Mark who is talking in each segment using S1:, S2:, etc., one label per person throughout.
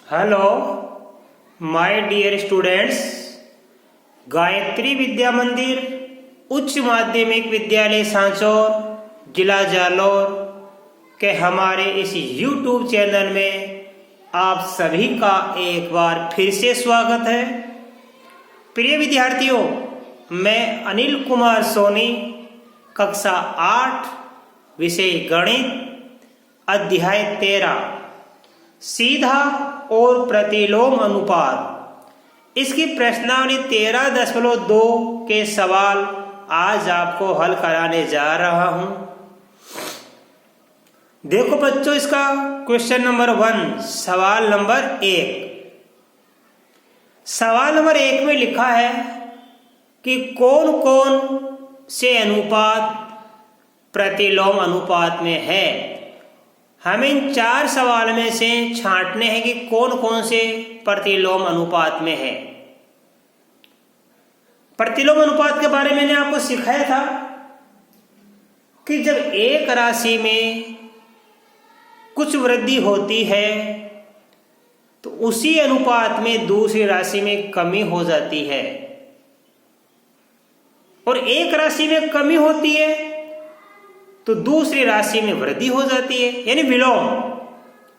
S1: Hello my dear students, Gayatri Vidya Mandir Uchcha माध्यमिक विद्यालय सांचौर जिला जालौर के हमारे इस YouTube चैनल में आप सभी का एक बार फिर से स्वागत है। प्रिय विद्यार्थियों, मैं अनिल कुमार सोनी, कक्षा 8, विषय गणित, अध्याय 13 सीधा और प्रतिलोम अनुपात, इसकी प्रश्नावली 13.2 के सवाल आज आपको हल कराने जा रहा हूं। देखो बच्चों, इसका क्वेश्चन नंबर 1, सवाल नंबर 1। सवाल नंबर 1 में लिखा है कि कौन कौन से अनुपात प्रतिलोम अनुपात में है। हमें इन 4 सवाल में से छांटने हैं कि कौन कौन से प्रतिलोम अनुपात में है। प्रतिलोम अनुपात के बारे में मैंने आपको सिखाया था कि जब एक राशि में कुछ वृद्धि होती है तो उसी अनुपात में दूसरी राशि में कमी हो जाती है, और एक राशि में कमी होती है तो दूसरी राशि में वृद्धि हो जाती है, यानी विलोम,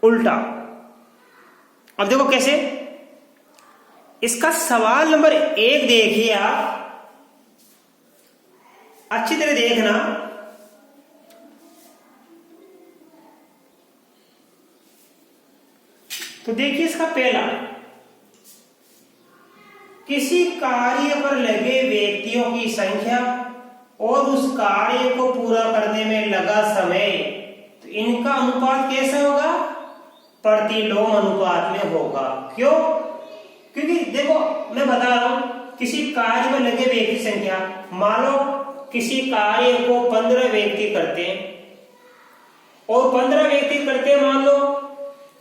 S1: उल्टा। अब देखो कैसे। इसका सवाल नंबर 1 देखिए, आप अच्छी तरह देखना। तो देखिए इसका पहला, किसी कार्य पर लगे व्यक्तियों की संख्या और उस कार्य को पूरा करने में लगा समय, तो इनका अनुपात कैसा होगा? प्रतिलोम अनुपात में होगा। क्यों? क्योंकि देखो मैं बता रहा हूं, किसी कार्य में लगे व्यक्ति की संख्या, मान लो किसी कार्य को 15 व्यक्ति करते हैं और 15 व्यक्ति करते हैं, मान लो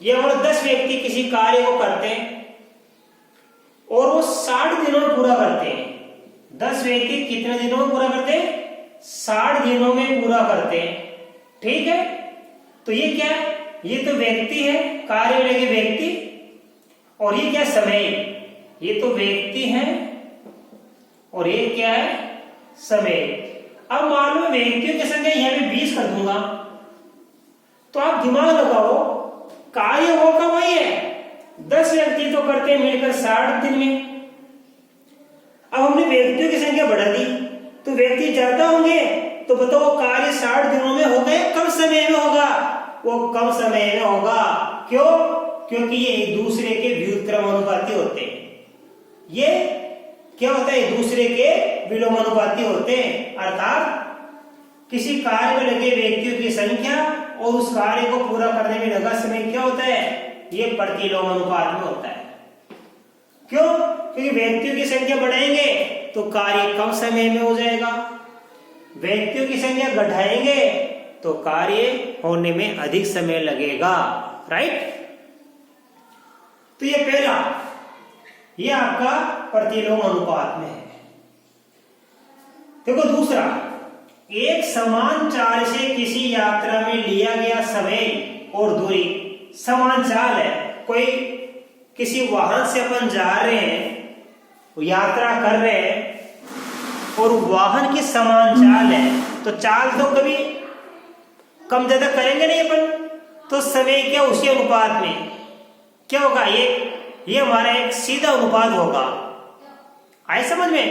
S1: ये, और 10 व्यक्ति किसी कार्य को करते हैं और वो 60 दिनों में पूरा करते हैं। 10 व्यक्ति कितने दिनों में पूरा करते हैं? 60 दिनों में पूरा करते हैं। ठीक है, तो ये क्या है? ये तो व्यक्ति है, कार्य में लगे व्यक्ति, और ये क्या? समय। ये तो व्यक्ति है और ये क्या है? समय। अब मान लो व्यक्तियों की संख्या यहां पे 20 कर दूंगा, तो आप दिमाग लगाओ, कार्य होगा वही है, 10 व्यक्ति तो करते हैं मिलकर 60 दिन में। अब हमने व्यक्तियों की संख्या बढ़ा दी तो व्यक्ति ज्यादा होंगे, तो बताओ कार्य 60 दिनों में होगा या कम समय में होगा? वो कम समय में होगा। क्यों? क्योंकि ये एक दूसरे के व्युत्क्रम अनुपाती होते हैं। ये क्या होता है? एक दूसरे के विलोम अनुपाती होते हैं। अर्थात किसी कार्य में लगे व्यक्तियों की संख्या और उस कार्य को पूरा करने में लगा समय क्या होता है? ये प्रतिलोम अनुपात में होता है। क्यों? क्योंकि व्यक्तियों की संख्या बढ़ाएंगे तो कार्य कम समय में हो जाएगा, व्यक्तियों की संख्या घटाएंगे तो कार्य होने में अधिक समय लगेगा। राइट? तो ये पहला, ये आपका प्रतिलोम अनुपात में है। देखो दूसरा, एक समान चाल से किसी यात्रा में लिया गया समय और दूरी समान चाल है। कोई किसी वाहन से अपन जा रहे हैं, यात्रा कर रहे हैं और वाहन की समान चाल है, तो चाल तो कभी कम ज्यादा करेंगे नहीं अपन, तो समय क्या? उसी अनुपात में क्या होगा? ये हमारा एक सीधा अनुपात होगा। आए समझ में?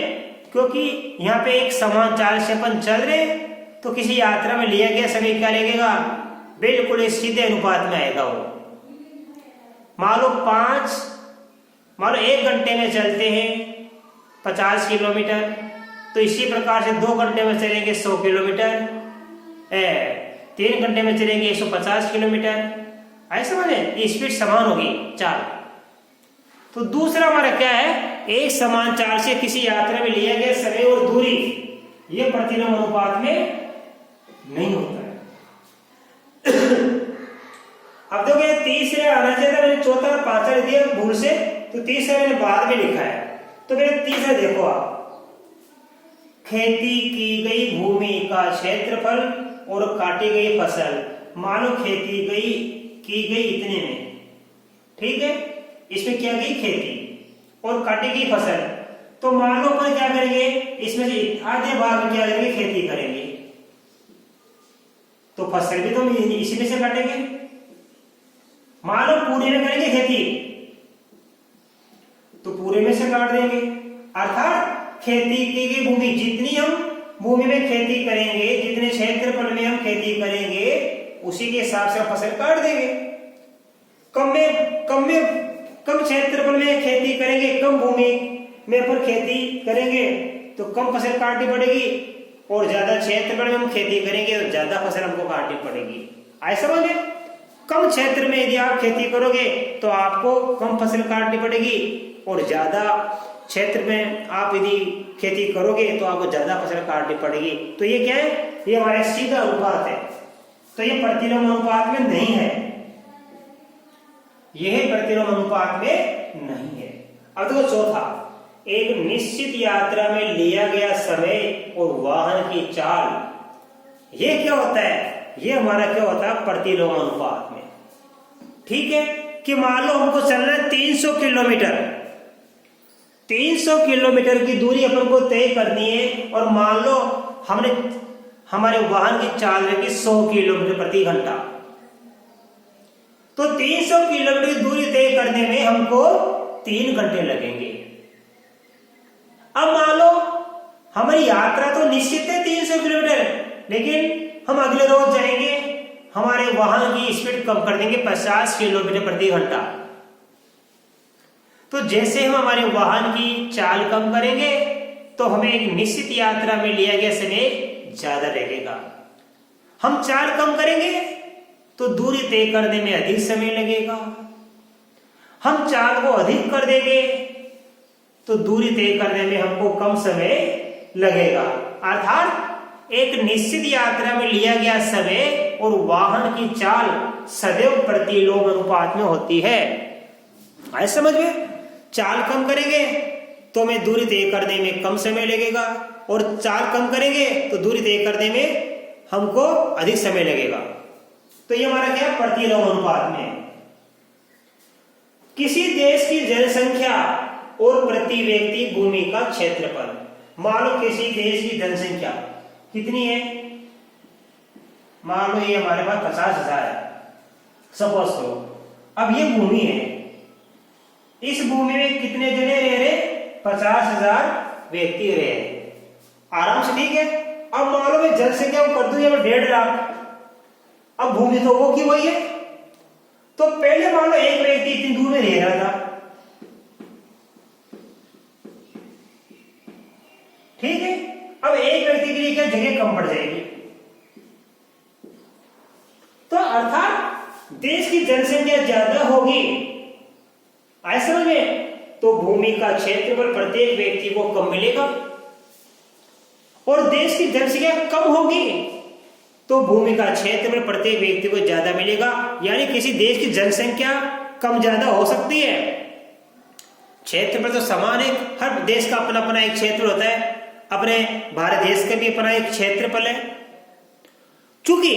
S1: क्योंकि यहाँ पे एक समान चाल से अपन चल रहे हैं तो किसी यात्रा में लिया गया समय क्या लगेगा? बिल्कुल इस सीधे अनुपात में आएगा वो। मान लो 1 घंटे में चलते हैं 50 किलोमीटर, तो इसी प्रकार से 2 घंटे में चलेंगे 100 किलोमीटर, 3 घंटे में चलेंगे 150 किलोमीटर। ऐसा माने स्पीड समान होगी चाल। तो दूसरा हमारा क्या है? एक समान चाल से किसी यात्रा में लिया गया समय और दूरी, ये प्रतिलोम अनुपात में नहीं होता है। अब देखो तीसरे आना चाहिए था, मैंने चौथा और पांचवा दिया भूल से, तो तीसरा मैंने बाद में लिखा है। तो मेरे तीसरा देखो आप, खेती की गई भूमि का क्षेत्रफल और काटी गई फसल, मानो खेती की गई इतने में, ठीक है, इसमें क्या गई खेती और काटेगी फसल, तो मान लो अपन क्या करेंगे, इसमें से आधे भाग में क्या करेंगे, खेती करेंगे, तो फसल भी तो इसी में से काटेंगे। मान लो पूरे में करेंगे खेती, तो पूरे में से काट देंगे। अर्थात खेती की भूमि, जितनी हम भूमि में खेती करेंगे, जितने क्षेत्रफल में हम खेती करेंगे, उसी के हिसाब से हम फसल काट देंगे। कम क्षेत्रफल में खेती करेंगे, कम भूमि में अपन खेती करेंगे तो कम फसल काटनी पड़ेगी, और ज्यादा क्षेत्रफल में हम खेती करेंगे तो ज्यादा फसल हमको काटनी पड़ेगी। ऐसा समझे, कम क्षेत्र में यदि आप खेती करोगे तो आपको कम फसल काटनी पड़ेगी, और ज्यादा क्षेत्र में आप यदि खेती करोगे तो आपको ज्यादा फसल काटनी पड़ेगी। तो ये क्या है, ये हमारा सीधा अनुपात है, तो ये प्रतिलोम अनुपात में नहीं है, यह प्रतिलोम अनुपात में नहीं है। अब देखो चौथा, एक निश्चित यात्रा में लिया गया समय और वाहन की चाल, ये क्या होता है, ये हमारा क्या होता है, प्रतिलोम अनुपात में। ठीक है, कि मान लो हमको चलना है 300 किलोमीटर, 300 किलोमीटर की दूरी अपन को तय करनी है, और मान लो हमने हमारे वाहन की चाल रखी 100 किलोमीटर प्रति घंटा, तो 300 किलोमीटर की दूरी तय करने में हमको 3 घंटे लगेंगे। अब मान लो हमारी यात्रा तो निश्चित है 300 किलोमीटर, लेकिन हम अगले रोज जाएंगे, हमारे वाहन की स्पीड कम कर देंगे 50 किलोमीटर प्रति घंटा। तो जैसे हम हमारे वाहन की चाल कम करेंगे तो हमें एक निश्चित यात्रा में लिया गया समय ज्यादा लगेगा। हम चाल कम करेंगे तो दूरी तय करने में अधिक समय लगेगा, हम चाल को अधिक कर देंगे तो दूरी तय करने में हमको कम समय लगेगा। अर्थात एक निश्चित यात्रा में लिया गया समय और वाहन की चाल सदैव प्रतिलोम अनुपात में होती है। ऐसे समझ में, चाल कम करेंगे तो हमें दूरी तय करने में कम समय लगेगा, और चाल कम करेंगे तो दूरी तय करने में हमको अधिक समय लगेगा। तो ये हमारा क्या, प्रतिलोम अनुपात में। किसी देश की जनसंख्या और प्रति व्यक्ति भूमि का क्षेत्रफल, मान लो किसी देश की जनसंख्या कितनी है, मान लो ये हमारे पास 50,000 है सपोज करो। अब ये भूमि है, इस भूमि में कितने जने रह रहे, 50,000 व्यक्ति रहे आराम से, ठीक है। अब मान लो मैं जनसंख्या को कर दूं 1.5 लाख, अब भूमि तो वो की वही है, तो पहले मान लो एक व्यक्ति इतनी दूर में रह रहा था, ठीक है। अब एक व्यक्ति के लिए क्या जगह कम पड़ जाएगी, तो अर्थात देश की जनसंख्या ज्यादा होगी, ऐसे में तो भूमि का क्षेत्रफल प्रत्येक व्यक्ति को कम मिलेगा, और देश की जनसंख्या कम होगी तो भूमि का क्षेत्रफल प्रत्येक व्यक्ति को ज्यादा मिलेगा। यानी किसी देश की जनसंख्या कम ज्यादा हो सकती है, क्षेत्रफल तो समान है, हर देश का अपना अपना एक क्षेत्र होता है, अपने भारत देश का भी अपना एक क्षेत्रफल है। चूंकि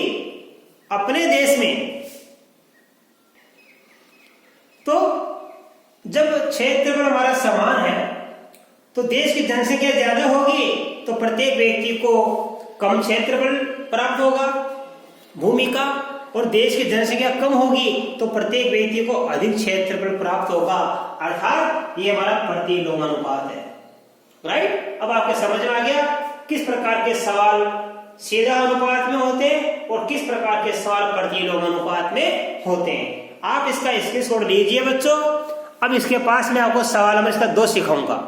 S1: अपने देश में तो जब क्षेत्रफल हमारा समान है तो देश की जनसंख्या ज्यादा होगी तो प्रत्येक व्यक्ति को कम क्षेत्रफल प्राप्त होगा भूमि का, और देश की जनसंख्या कम होगी तो प्रत्येक व्यक्ति को अधिक क्षेत्रफल प्राप्त होगा। अर्थात ये हमारा प्रतिलोम अनुपात है। राइट, अब आपके समझ में आ गया किस प्रकार के सवाल सीधा अनुपात में होते हैं और किस प्रकार के सवाल प्रतिलोम अनुपात में होते हैं। आप इसका स्क्रीनशॉट लीजिए बच्चों। अब इसके पास मैं आपको सवाल नंबर इसका 2 सिखाऊंगा।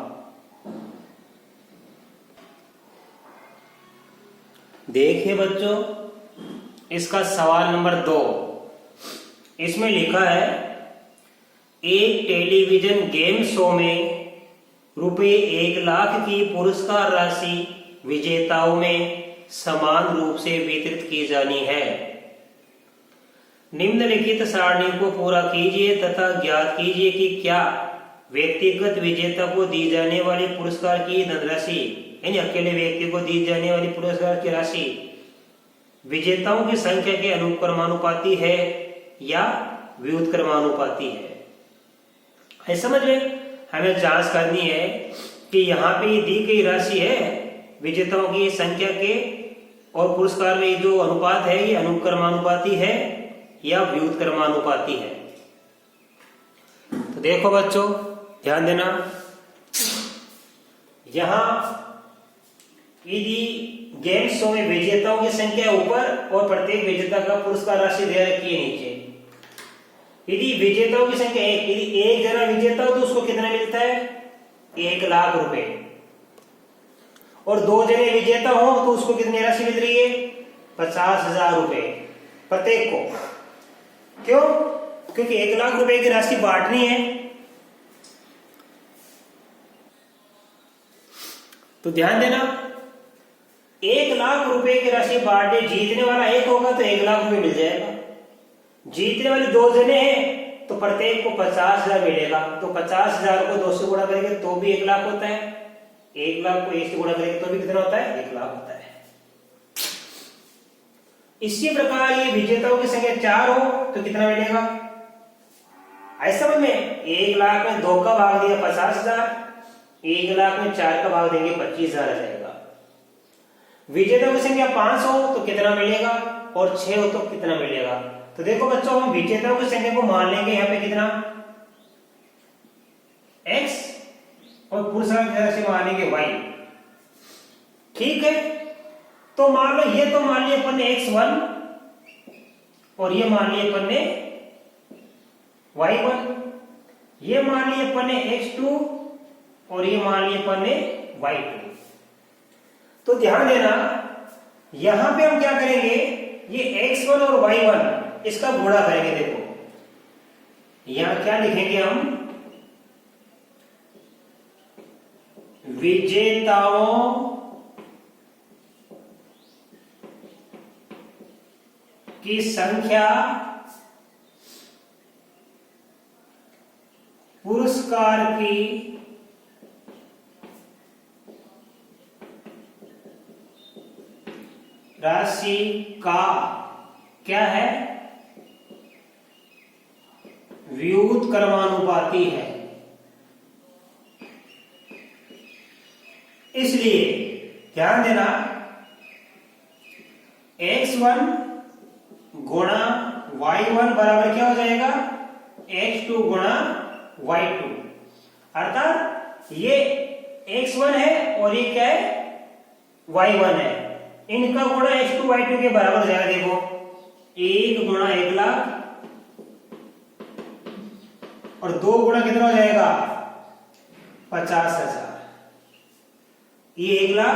S1: देखिए बच्चों, इसका सवाल नंबर 2, इसमें लिखा है एक टेलीविजन गेम शो में रुपए 1 लाख की पुरस्कार राशि विजेताओं में समान रूप से वितरित की जानी है। निम्नलिखित सारणी को पूरा कीजिए तथा ज्ञात कीजिए कि क्या व्यक्तिगत विजेता को दी जाने वाली पुरस्कार की धनराशि, यानी अकेले व्यक्ति को दी जाने वाली पुरस्कार की राशि विजेताओं की संख्या के अनुक्रमानुपाती है या व्युत्क्रमानुपाती है। है समझ में? हमें जांच करनी है कि यहाँ पे दी गई राशि है विजेताओं की संख्या के और पुरस्कार में जो अनुपात है ये अनुक्रमानुपाती है या व्युत्क्रमानुपाती है। तो देखो बच्चों ध्यान देना, यहाँ यदि गेम शो में विजेताओं की संख्या ऊपर और प्रत्येक विजेता का पुरस्कार राशि दे रखी है नीचे। यदि विजेताओं की संख्या एक, यदि एक जना विजेता हो तो उसको कितना मिलता है? 1,00,000 रुपए। और 2 जने विजेता हो तो उसको कितनी राशि मिल रही है? 50,000 रुपए प्रत्येक को। क्यों? क्योंकि 1,00,000 रुपए की राशि बांटनी है। तो ध्यान देना, 1,00,000 रुपए की राशि बांटे, जीतने वाला एक होगा तो 1,00,000 रुपए मिल जाएगा। जीतने वाले 2 जने हैं तो प्रत्येक को 50,000 मिलेगा। तो 50,000 को 2 से गुणा करेंगे तो भी 1,00,000 होता है, 1,00,000 को 1 से गुणा करेंगे तो भी कितना होता है? 1,00,000 होता है। इसी प्रकार ये विजेताओं की संख्या 4 हो तो कितना मिलेगा? ऐसा समझ में, 1,00,000 में 2 का भाग दिया 50,000, 1,00,000 में 4 का भाग देंगे 25,000 आ जाएगा। विजेताओं की संख्या 5 हो तो कितना मिलेगा और 6 हो तो कितना मिलेगा? तो देखो बच्चों, हम विजेताओं की संख्या को मान लेंगे यहाँ पे कितना? x और पुरस्कार की राशि मान लेंगे y। ठीक है, तो मान लो ये तो मान लिया अपन ने x1 और ये मान लिया अपन ने y1, ये मान लिया अपन ने x2 और ये मान लिया अपन ने y2। तो ध्यान देना, यहां पे हम क्या करेंगे, ये x1 और y1 इसका गुणा करेंगे। देखो यहां क्या लिखेंगे हम, विजेताओं की संख्या पुरस्कार की राशि का क्या है? व्युत्क्रमानुपाती है। इसलिए ध्यान देना, x1 गुणा y1 बराबर क्या हो जाएगा? x2 गुणा y2। अर्थात ये x1 है और ये क्या है? y1 है। इनका गुणा x2 y2 के बराबर हो जाएगा। देखो 1 गुणा 1,00,000 और 2 गुणा कितना हो जाएगा? 50,000। ये 1,00,000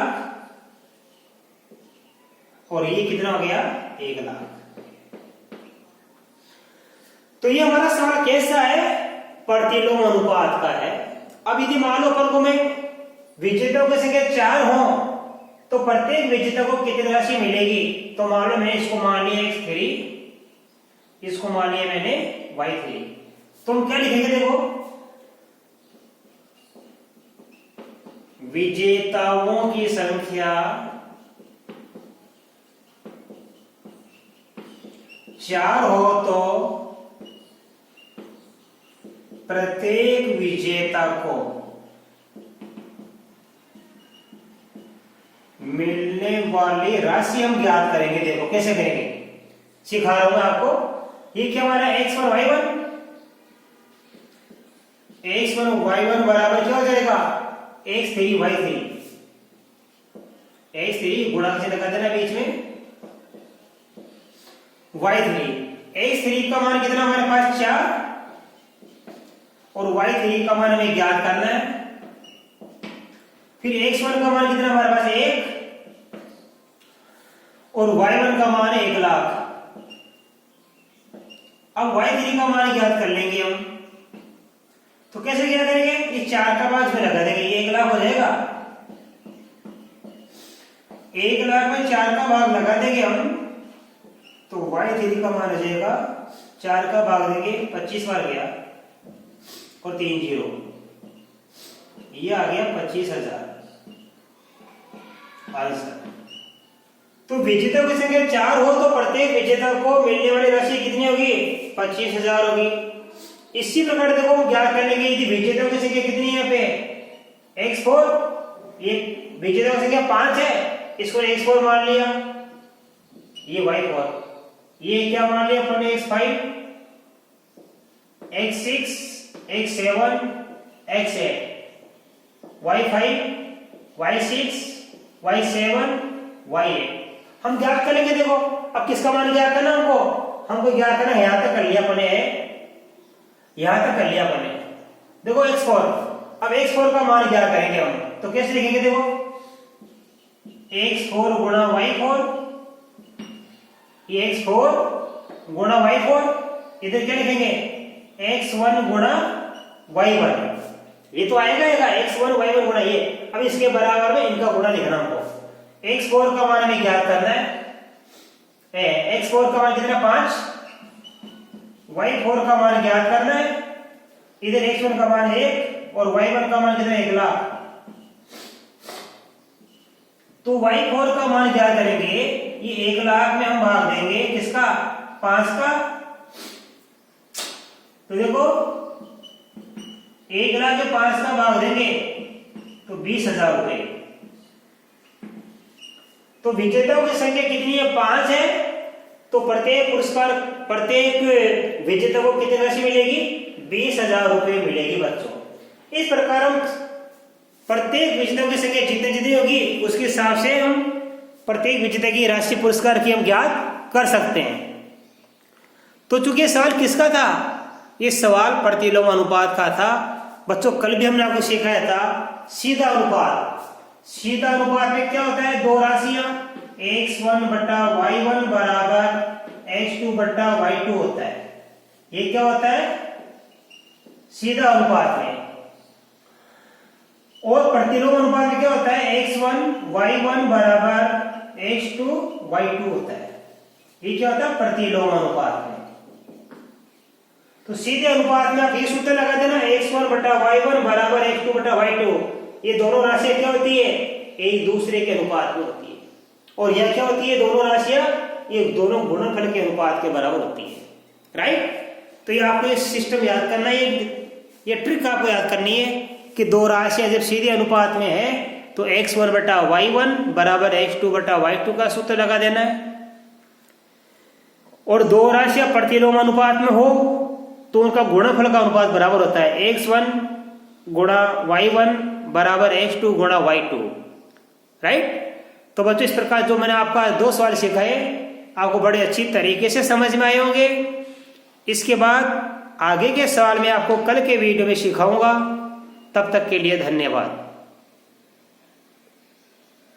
S1: और ये कितना हो गया? 1,00,000। तो ये हमारा सवाल कैसा है? प्रतिलोम अनुपात का है। अब यदि मान लो अपन को मैं विजेताओं की संख्या 4 हो तो प्रत्येक विजेता को कितनी राशि मिलेगी? तो मान लो मैंने इसको मान लिया x3, इसको मान लिया मैंने y3। तो हम क्या लिखेंगे? देखो विजेताओं की संख्या 4 हो तो प्रत्येक विजेता को मिलने वाली राशि हम ज्ञात करेंगे। देखो कैसे करेंगे, सिखा रहा हूं मैं आपको। ये क्या हमारा x1 y1, x1 y1 बराबर क्या हो जाएगा? x3 y3। x3 गुणा से लगा देना बीच में, y3। x3 का मान कितना हमारे पास? 4 और y3 का मान हमें ज्ञात करना है। फिर x1 का मान कितना हमारे पास? 1 और y1 का मान है 1,00,000। अब y3 का मान ज्ञात कर लेंगे हम। तो कैसे क्या करेंगे? इस 4 का भाग में लगा देंगे, ये 1,00,000 हो जाएगा। 1,00,000 में 4 का भाग लगा देंगे हम, तो y3 का मान हो जाएगा 4 का भाग देंगे 25 बार गया और 3 0, ये आ गया 25,000 आंसर। तो विजेता की संख्या 4 हो तो प्रत्येक विजेता को मिलने वाली राशि कितनी होगी? 25,000 होगी। इसी प्रकार देखो ज्ञात करने के यदि विजेताओं की संख्या कितनी है यहाँ पे x4, ये विजेताओं की संख्या 5 है, इसको x4 मान लिया, ये y4, ये क्या मान लिया अपन x5, x6, x7, x8, y5, y6, y7, y8 हम ज्ञात कर लेंगे। देखो अब किसका मान ज्ञात करना हमको ज्ञात करना, यहां तक कर लिया अपने, यहां तक कर लिया अपने। देखो x4, अब x4 का मान ज्ञात करेंगे हम, तो कैसे लिखेंगे? देखो x4 गुणा y4, ये x4 गुणा y4, इधर क्या लिखेंगे x1 गुणा y1, ये तो आएगा x1 y1 गुणा ये। अब इसके बराबर में इनका गुणा लिखना हमको। x4 का मान हमें ज्ञात करना है, x4 का मान कितना 5, y4 का मान ज्ञात करना है, इधर x1 का मान 1 और y1 का मान कितना 1 लाख। तो y4 का मान ज्ञात करेंगे, ये 1 लाख में हम भाग देंगे किसका 5 का, तो देखो 1 लाख में 5 का भाग देंगे तो 20,000 रुपए। तो विजेताओं की संख्या कितनी है 5 है, तो प्रत्येक पुरस्कार प्रत्येक विजेता को कितनी राशि मिलेगी 20,000 रुपए मिलेगी बच्चों। इस प्रकार हम प्रत्येक विजेताओं की संख्या जितनी जितनी होगी उसके हिसाब से हम प्रत्येक विजेता की राशि पुरस्कार की हम ज्ञात कर सकते हैं। तो चूंकि ये सवाल किसका था, ये सवाल प्रतिलोम अनुपात का था बच्चों। कल भी हमने आपको सिखाया था सीधा अनुपात। सीधा अनुपात में क्या होता है, दो राशियां x1 बटा y1 बराबर x2 बटा y2 होता है। ये क्या होता है सीधा अनुपात में। और प्रतिलोम अनुपात में क्या होता है x1 y1 बराबर x2 y2 होता है। ये क्या होता है प्रतिलोम अनुपात में। तो सीधे अनुपात में आप ये सूत्र लगा देना x1 बटा y1 बराबर x2 बटा y2। ये दोनों राशियां क्या होती है एक दूसरे के अनुपात में होती है। और यह क्या होती है दोनों राशियां ये दोनों गुणनफल के अनुपात के बराबर होती है। राइट। तो ये आपको ये सिस्टम याद करना है, ये ट्रिक आपको याद करनी है कि दो राशियां जब सीधे अनुपात में है तो x1 बटा y1 बराबर x2 बटा y2 का सूत्र लगा देना है। और दो राशियां प्रतिलोम अनुपात में हो तो उनका गुणनफल का अनुपात बराबर होता है x1 गुणा y1 बराबर x2 गुणा y2। राइट। तो बच्चों इस प्रकार जो मैंने आपका दो सवाल सिखाए आपको बड़े अच्छी तरीके से समझ में आए होंगे। इसके बाद आगे के सवाल मैं आपको कल के वीडियो में सिखाऊंगा। तब तक के लिए धन्यवाद।